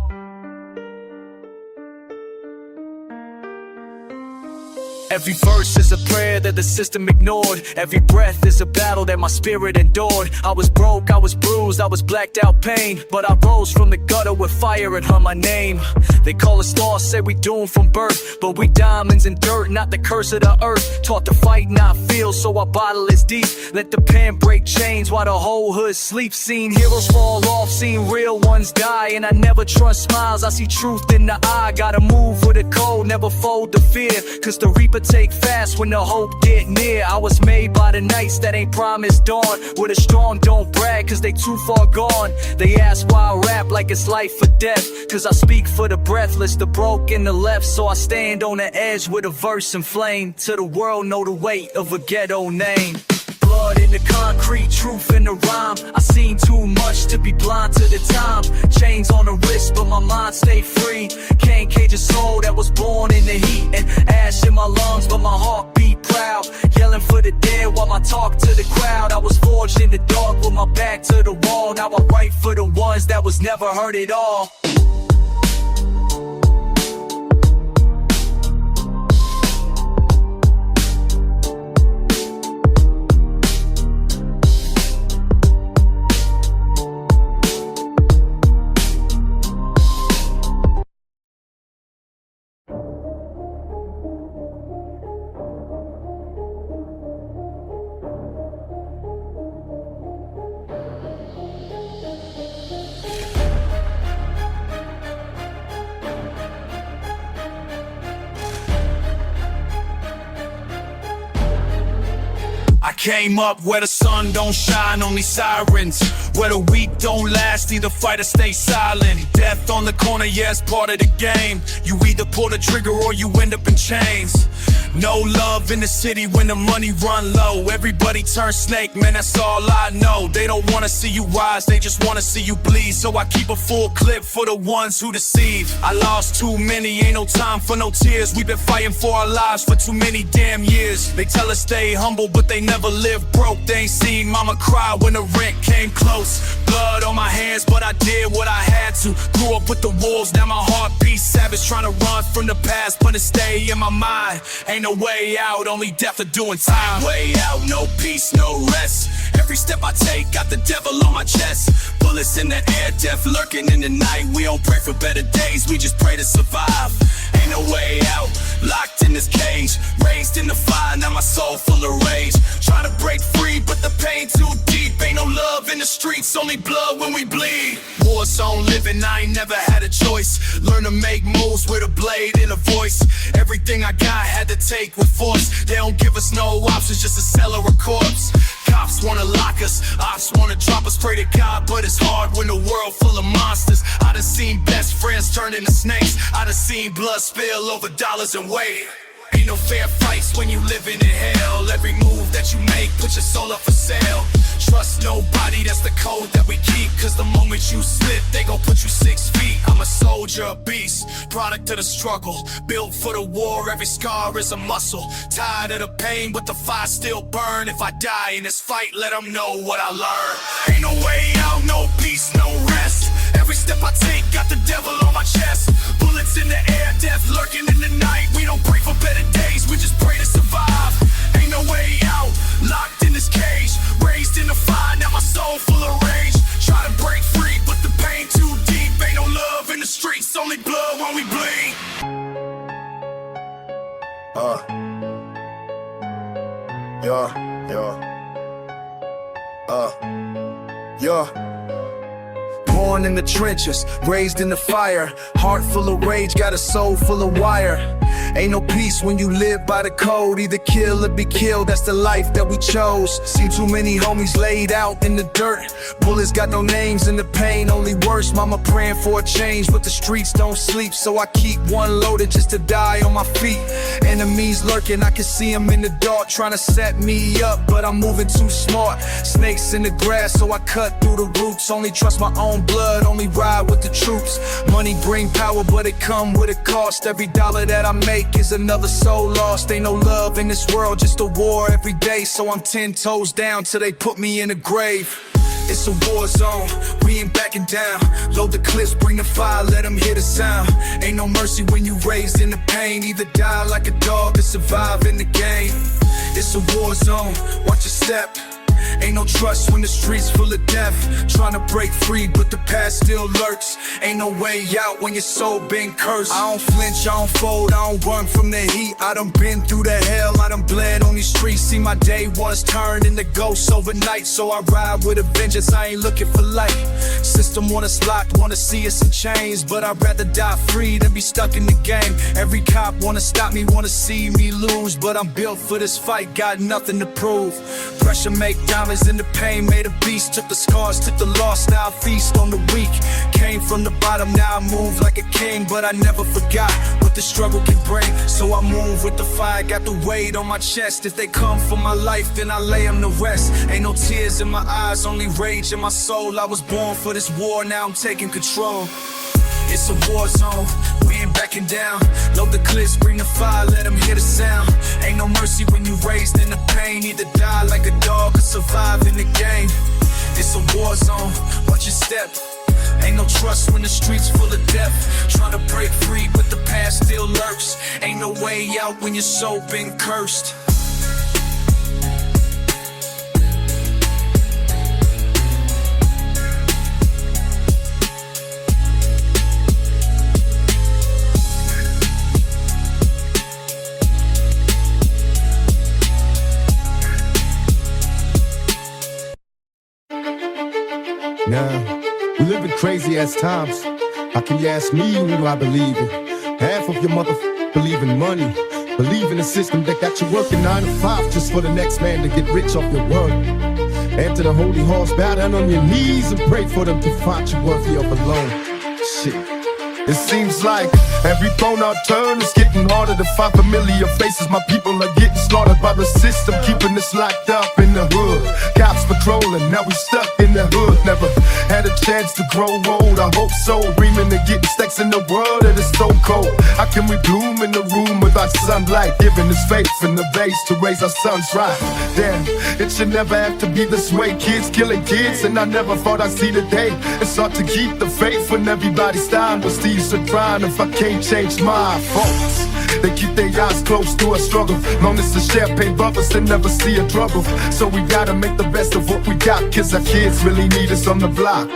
Every verse is a prayer that the system ignored. Every breath is a battle that my spirit endured. I was broke, I was bruised, I was blacked out pain. But I rose from the gutter with fire and heard my name. They call us lost, say we doomed from birth. But we diamonds in dirt, not the curse of the earth. Taught to fight, not feel, so our bottle is deep. Let the pen break chains while the whole hood sleeps. Seen heroes fall off, seen real ones die. And I never trust smiles, I see truth in the eye. Gotta move with a code, never fold to fear. Cause the reaper take fast when the hope get near. I was made by the nights that ain't promised dawn. Where the strong don't brag cause they too far gone. They ask why I rap like it's life or death. Cause I speak for the breathless, the broke and the left. So I stand on the edge with a verse and flame. To the world know the weight of a ghetto name. Blood in the concrete, truth in the rhyme. I seen too much to be blind to the time. Chains on the wrist, but my mind stay free. Can't cage a soul that was born in the heat. And ash in my lungs, but my heart beat proud. Yelling for the dead while I talk to the crowd. I was forged in the dark with my back to the wall. Now I write for the ones that was never heard at all. I came up where the sun don't shine, only sirens. Where the weak don't last, either fight or stay silent. Death on the corner, yeah, it's part of the game. You either pull the trigger or you end up in chains. No love in the city when the money run low. Everybody turns snake, man, that's all I know. They don't wanna see you rise, they just wanna see you bleed. So I keep a full clip for the ones who deceive. I lost too many, ain't no time for no tears. We've been fighting for our lives for too many damn years. They tell us stay humble, but they never live broke. They ain't seen mama cry when the rent came close. close. Blood on my hands, but I did what I had to. Grew up with the wolves, now my heart beats savage. Trying to run from the past, but it stay in my mind. Ain't no way out, only death or doing time. Way out, no peace, no rest. Every step I take, got the devil on my chest. Bullets in the air, death lurking in the night. We don't pray for better days, we just pray to survive. Ain't no way out, locked in this cage. Raised in the fire, now my soul full of rage. Trying to break free, but the pain too deep. Ain't no love in the streets, only blood when we bleed. War zone living, I ain't never had a choice. Learn to make moves with a blade and a voice. Everything I got had to take with force. They don't give us no options, just a cell or a corpse. Cops wanna lock us, ops wanna drop us. Pray to God, but it's hard when the world full of monsters. I done seen best friends turn into snakes. I done seen blood spill over dollars and weight. Ain't no fair fights when you living in hell. Every move that you make, put your soul up for sale. Trust nobody, that's the code that we keep. Cause the moment you slip, they gon' put you 6 feet. I'm a soldier, a beast, product of the struggle. Built for the war, every scar is a muscle. Tired of the pain, but the fire still burn. If I die in this fight, let them know what I learned. Ain't no way out, no peace, no rest. Every step I take, got the devil on my chest. Bullets in the air, death lurking in the night. We don't pray for better days, we just pray to survive. Ain't no way out, locked in this cage. Raised in the fire, now my soul full of rage. Try to break free, but the pain too deep. Ain't no love in the streets, only blood when we bleed. Born in the trenches, raised in the fire. Heart full of rage, got a soul full of wire. Ain't no peace when you live by the code. Either kill or be killed, that's the life that we chose. Seen too many homies laid out in the dirt. Bullets got no names and the pain only worse. Mama praying for a change, but the streets don't sleep. So I keep one loaded just to die on my feet. Enemies lurking, I can see them in the dark, trying to set me up, but I'm moving too smart. Snakes in the grass, so I cut through the roots. Only trust my own blood, only ride with the troops. Money bring power, but it come with a cost. Every dollar that I make is another soul lost. Ain't no love in this world, just a war every day. So I'm 10 toes down till they put me in a grave. It's a war zone, we ain't backing down. Load the clips, bring the fire, let them hear the sound. Ain't no mercy when you raised in the pain. Either die like a dog or survive in the game. It's a war zone, watch your step. Ain't no trust when the streets full of death. Trying to break free, but the past still lurks. Ain't no way out when your soul been cursed. I don't flinch, I don't fold, I don't run from the heat. I done been through the hell, I done bled on these streets. See my day was turned into ghosts overnight. So I ride with a vengeance, I ain't looking for light. System want us locked, wanna see us in chains, but I'd rather die free than be stuck in the game. Every cop wanna stop me, wanna see me lose, but I'm built for this fight, got nothing to prove. Pressure make diamonds in the pain, made a beast. Took the scars, took the loss, now I feast on the weak. Came from the bottom, now I move like a king, but I never forgot what the struggle can bring. So I move with the fire, got the weight on my chest. If they come for my life, then I lay them to rest. Ain't no tears in my eyes, only rage in my soul. I was born for this war, now I'm taking control. It's a war zone, we ain't backing down. Load the clips, bring the fire, let them hear the sound. Ain't no mercy when you raised in the pain. Either die like a dog or survive in the game. It's a war zone, watch your step. Ain't no trust when the streets full of death. Trying to break free, but the past still lurks. Ain't no way out when your soul been cursed. Now, we live in crazy ass times. How can you ask me who do I believe in? Half of your believe in money. Believe in a system that got you working 9 to 5 just for the next man to get rich off your work. Enter the holy halls, bow down on your knees and pray for them to find you worthy of alone. Shit. It seems like every phone I turn is getting harder to find familiar faces. My people are getting slaughtered by the system, keeping us locked up in the hood. Cops patrolling, now we stuck in the hood. Never had a chance to grow old, I hope so. Dreaming of getting stacks in the world that is so cold. How can we bloom in the room without sunlight? Giving us faith in the base to raise our sons right. Damn, it should never have to be this way. Kids killing kids, and I never thought I'd see the day. It's hard to keep the faith when everybody's dying. But Steve's a crying if I can't change my faults. They keep their eyes closed to a struggle. Long as the champagne brothers, they never see a trouble. So we gotta make the best of what we got, cause our kids really need us on the block.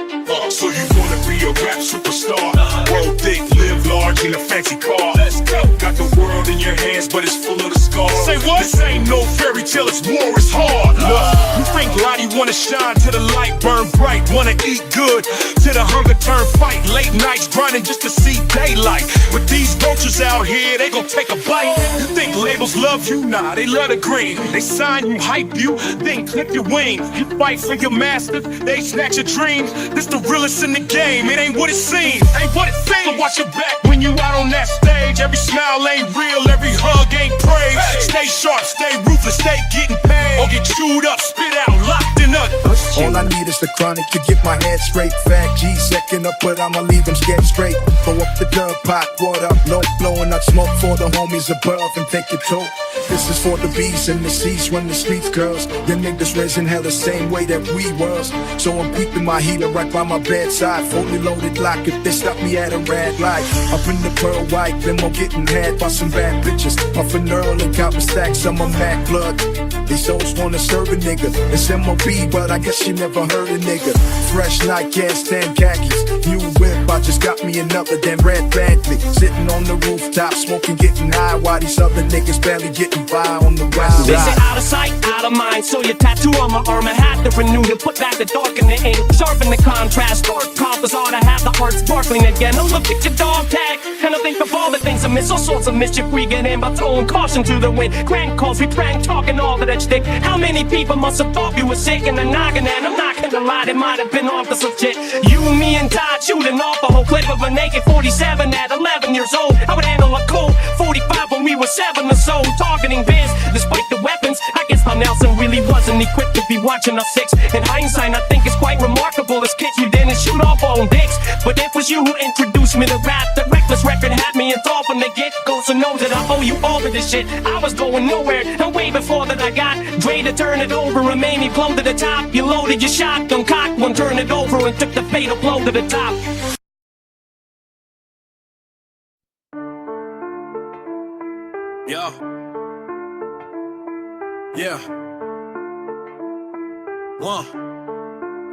So you wanna be a rap superstar? World thick, live large in a fancy car. Let's go. Got the world in your hands, but it's full of the scars. Say what? This ain't no fairy tale, it's war, it's hard. Look, you think Lottie wanna shine till the light burn bright? Wanna eat good till the hunger turn fight? Late nights grinding just to see daylight. With these vultures out here, they gon' take a bite. You think labels love you? Nah, they love the green. They sign you, hype you, then clip your wings. You fight for your masters, they snatch your dreams. This the realest in the game, it ain't what it seems. Ain't what it seems. So watch your back when you out on that stage. Every smile ain't real, every hug ain't praise. Stay sharp, stay ruthless, stay getting paid. Or get chewed up, spit out, locked in up. All I need is the chronic to get my head straight. Fat G second up, but I'ma leave them scared straight. Throw up the dub pot, water up low, blowing up smoke for the homies above and take it toll. This is for the B's and the C's when the streets girls. Them niggas raising hell the same way that we was. So I'm keeping my heater right by my bedside, fully loaded lock if they stop me at a red light. Up in the pearl white, limo getting had by some bad bitches. Puffin' Earl and counting stacks on my Mac blood. These hoes wanna serve a nigga. It's MOB, but I guess you never heard a nigga. Fresh nightcats, 10 khakis. New whip, I just got me another damn red Bentley. Sitting on the rooftop, smoking, getting high, while these other niggas barely getting by on the west They say side. out of sight, out of mind. So your tattoo on my arm, I had to renew to put back the dark in the ink. Sharpen the contrast, dark coffers on to have the heart sparkling again. Oh, look at your dog tag, and I think of all the things I miss. All sorts of mischief we get in by throwing caution to the wind. Crank calls, we prank, talking all of that shtick. How many people must have thought you were sick in the noggin? And I'm not gonna lie, they might have been off to some shit. You, me, and Todd shooting off a whole clip of an AK-47 at 11 years old. I would handle a Colt 45 when we were 7 or so. Targeting biz, despite the weapons. I guess how Nelson really wasn't equipped to be watching us 6. In hindsight, I think it's quite remarkable as kids you didn't shoot off on dicks. But it was you who introduced me to rap. The Reckless record had me enthralled from the get-go. So know that I owe you all of this shit. I was going nowhere, and way before that I got Dre to turn it over and made me plumb to the top. You loaded your shotgun, cocked one, turned it over and took the fatal blow to the top. Yeah. Yeah.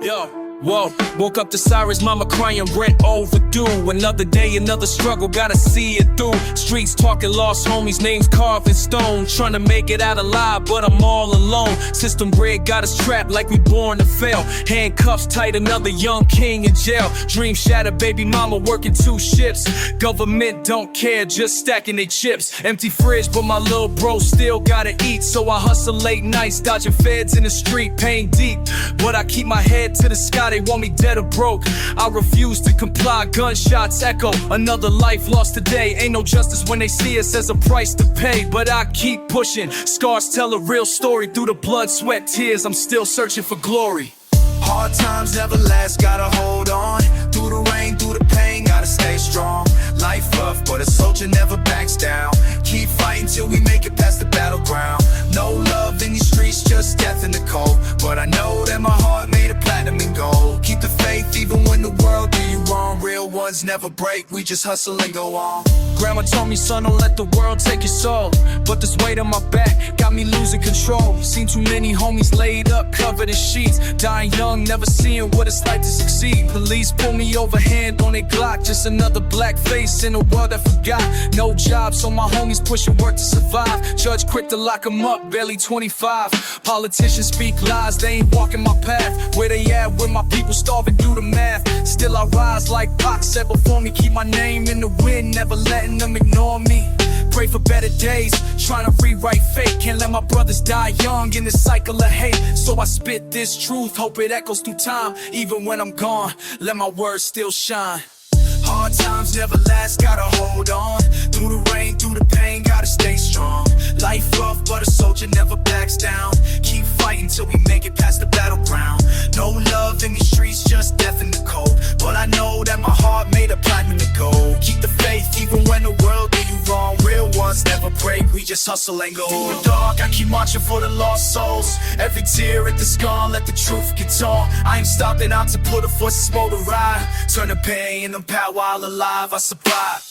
Yo. Whoa, woke up to Cyrus, mama crying, rent overdue. Another day, another struggle, gotta see it through. Streets talking, lost homies, names carved in stone. Trying to make it out alive, but I'm all alone. System rig got us trapped like we born to fail. Handcuffs tight, another young king in jail. Dream shattered, baby mama working 2 shifts. Government don't care, just stacking they chips. Empty fridge, but my little bro still gotta eat. So I hustle late nights, dodging feds in the street, pain deep. But I keep my head to the sky, they want me dead or broke. I refuse to comply, gunshots echo. Another life lost today, ain't no justice when they see us as a price to pay. But I keep pushing, scars tell a real story. Through the blood, sweat, tears, I'm still searching for glory. Hard times never last, gotta hold on. Through the rain, through the pain, gotta stay strong. Life rough, but a soldier never backs down. Keep fighting till we make it past the battleground. No love in these streets, just death in the cold. But I know that my heart made of platinum and gold. Keep the faith even when the world do you wrong. Real ones never break, we just hustle and go on. Grandma told me, son, don't let the world take your soul. But this weight on my back got me losing control. Seen too many homies laid up, covered in sheets. Dying young, never seeing what it's like to succeed. Police pull me over, hand on their Glock. Just another black face in a world that forgot. No job, so my homies pushing work to survive. Judge quick to lock them up, barely 25. Politicians speak lies, they ain't walking my path. Where they at, where my people starving, do the math. Still I rise like Pac said before me. Keep my name in the wind, never letting them ignore me. Pray for better days, trying to rewrite fate. Can't let my brothers die young in this cycle of hate. So I spit this truth, hope it echoes through time. Even when I'm gone, let my words still shine. Hard times never last, gotta hold on. Through the rain, through the pain, gotta stay strong. Life rough, but a soldier never backs down. Keep fighting till we make it past the battleground. No love in these streets, just death in the cold. But I know that my heart made a platinum to gold. Keep the faith even when the world do you wrong. Real ones never break, we just hustle and go. Through the dark, I keep marching for the lost souls. Every tear at the scar, let the truth get torn. I ain't stopping out to put a foot slow to ride. Turn the pain into power, while alive I survive.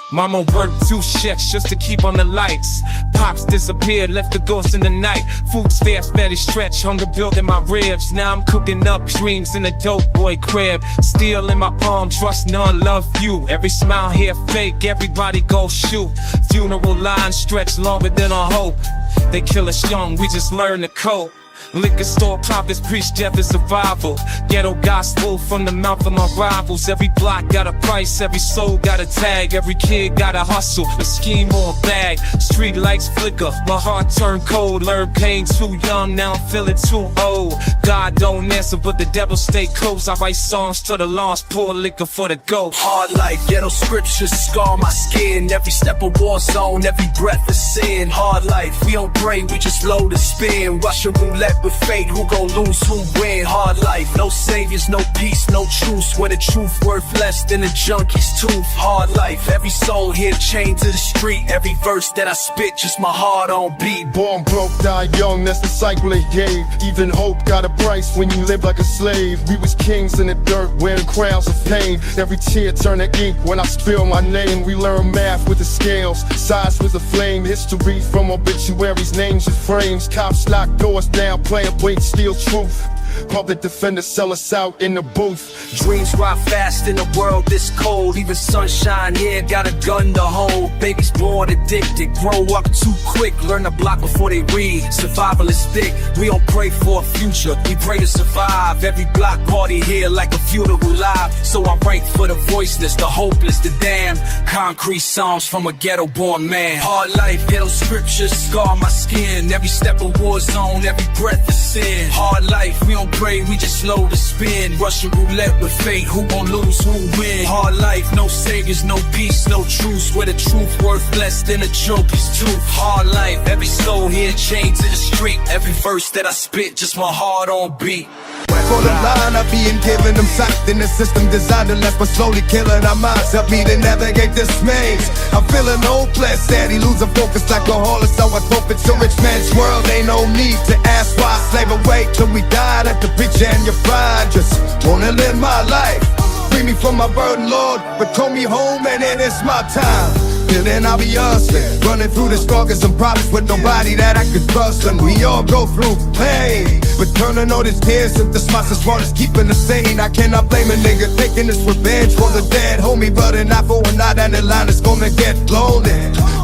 Mama worked 2 shifts just to keep on the lights. Pops disappeared, left the ghost in the night. Food scarce, belly stretch, hunger built in my ribs. Now I'm cooking up dreams in a dope boy crib. Steel in my palm, trust none, love few. Every smile here fake, everybody go shoot. Funeral lines stretch longer than our hope. They kill us young, we just learn to cope. Liquor store prophets preach death is survival. Ghetto gospel from the mouth of my rivals. Every block got a price, every soul got a tag. Every kid got a hustle, a scheme or a bag. Street lights flicker, my heart turned cold. Learned pain too young, now I'm feeling too old. God don't answer, but the devil stay close. I write songs to the lost, pour liquor for the ghost. Hard life, ghetto scriptures scar my skin. Every step a war zone, every breath is sin. Hard life, we don't pray, we just load and spin. Russian roulette with fate, who gon' lose, who win. Hard life, no saviors, no peace, no truce. Where the truth worth less than a junkie's tooth. Hard life, every soul here chained to the street. Every verse that I spit, just my heart on beat. Born broke, die young, that's the cycle they gave. Even hope got a price when you live like a slave. We was kings in the dirt, wearing crowns of pain. Every tear turned to ink when I spill my name. We learn math with the scales, size with the flame. History from obituaries, names and frames. Cops lock doors down, player wait, steal truth. Public defenders sell us out in the booth. Dreams rot fast in a world this cold. Even sunshine here got a gun to hold. Babies born addicted, grow up too quick. Learn to block before they read. Survival is thick, we don't pray for a future, we pray to survive. Every block party here like a funeral live. So I write for the voiceless, the hopeless, the damned. Concrete songs from a ghetto born man. Hard life, ghetto scriptures scar my skin. Every step a war zone, every breath is sin. Hard life, we don't pray, we just slow to spin. Russian roulette with fate, who gon' lose, who win. Hard life, no saviors, no peace, no truce. Where the truth worth less than a joker's tooth. Hard life, every soul here chained to the street. Every verse that I spit, just my heart on beat. For the line of being given them sight in the system designed to left but slowly killing our minds. Help me to navigate this maze. I'm feeling hopeless, steady losing focus like alcoholics. So I hope it's a rich man's world. Ain't no need to ask why. Slave away till we die. Let the bitch and your pride. Just wanna live my life. Free me from my burden, Lord, but call me home and then it's my time. Till then I'll be hustling, running through the struggles and problems with nobody that I could trust. And we all go through pain, but turning all these tears into smiles as smart as keeping us sane. I cannot blame a nigga taking this revenge for the dead homie, but not for a night and the line is gonna get lonely.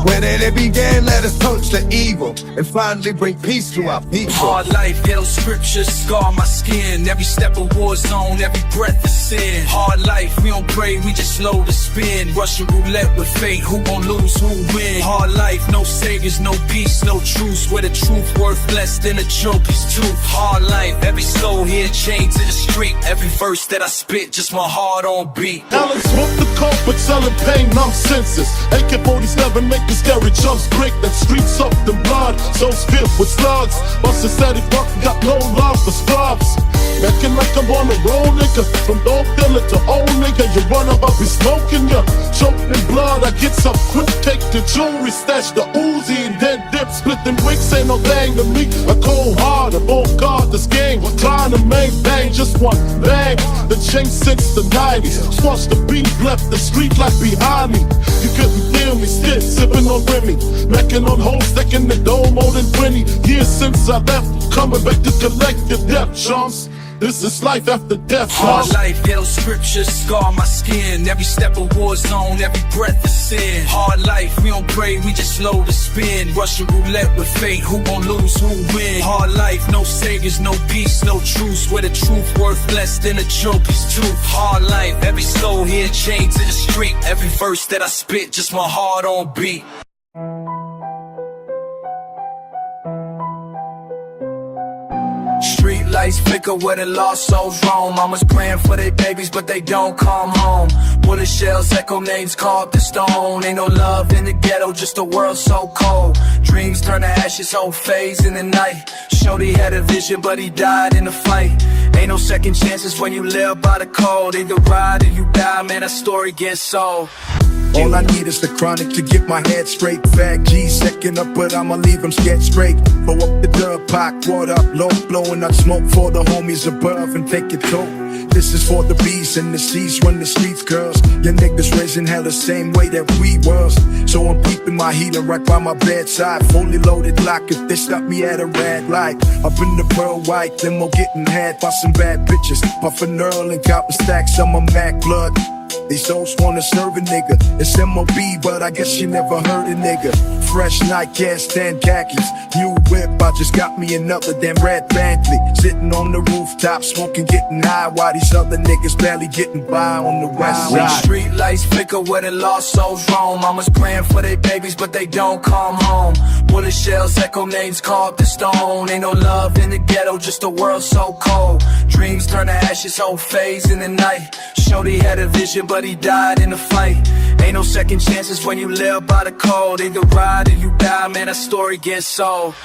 Where did it begin? Let us touch the evil and finally bring peace to our people. Hard life, ghetto scriptures scar my skin. Every step a war zone, every breath is sin. Hard life, we don't pray, we just slow to spin. Russian roulette with fate, who gon' lose, who win. Hard life, no saviors, no peace, no truce. Where the truth worth less than a joker's tooth. Hard life, every soul here chained to the street. Every verse that I spit, just my heart on beat. Alex smoke the coke but selling pain, numb senses. AK-47 make the scary jumps break. That street soaked in blood, so stiff with slugs. Bustin' steady fuck, got no love for scrubs. Acting like I'm on a roll, nigga. From dog dealer to old nigga, you run up, I'll be smoking ya. Choked in blood, I get up quick, take the jewelry, stash the Uzi, and then dip. Splitting wicks ain't no thing to me. I cold hard, I'm on guard, this game. Trying to maintain just one bang. The change since the 90s. Squash the beat, left the street like behind me. You couldn't feel me, still sipping on Remy. Macking on hoes, stacking the dough more than 20 years since I left. Coming back to collect your death, chumps. This is life after death. Hard life, ghetto scriptures scar my skin. Every step a war zone, every breath is sin. Hard life, we don't pray, we just slow to spin. Russian roulette with fate, who gon' lose, who win? Hard life, no saviors, no peace, no truce. Where the truth worth less than a trophy's truth. Hard life, every soul here chained to the street. Every verse that I spit, just my heart on beat. Street lights flicker where the lost souls roam. Mama's praying for their babies, but they don't come home. Bullet shells echo names carved in stone. Ain't no love in the ghetto, just a world so cold. Dreams turn to ashes, whole phase in the night. Shorty had a vision, but he died in the fight. Ain't no second chances when you live by the code. Either ride or you die, man, that story gets sold. All I need is the chronic to get my head straight. Fat G second up, but I'ma leave him scared straight. Blow up the dub, pot, water up low, blowing up smoke for the homies above and take it dope. This is for the bees and the seas run the streets, girls. Your niggas raising hell the same way that we was. So I'm keeping my heater right by my bedside. Fully loaded lock if they stop me at a red light. Up in the pearl white, limo getting had by some bad bitches. Puffin' Earl and copping stacks on my Mac blood. These souls wanna serve a nigga. It's MOB, but I guess you never heard a nigga. Fresh nightcast and khakis. New whip, I just got me another damn red Bentley. Sitting on the rooftop, smoking, getting high, while these other niggas barely getting by on the west side. Street lights flicker where the lost souls roam. Mama's praying for their babies, but they don't come home. Bullet shells echo names carved in stone. Ain't no love in the ghetto, just a world so cold. Dreams turn to ashes, whole phase in the night. Shorty had a vision, but he died in the fight. Ain't no second chances when you live by the code. Either ride or you die, man, that story gets sold.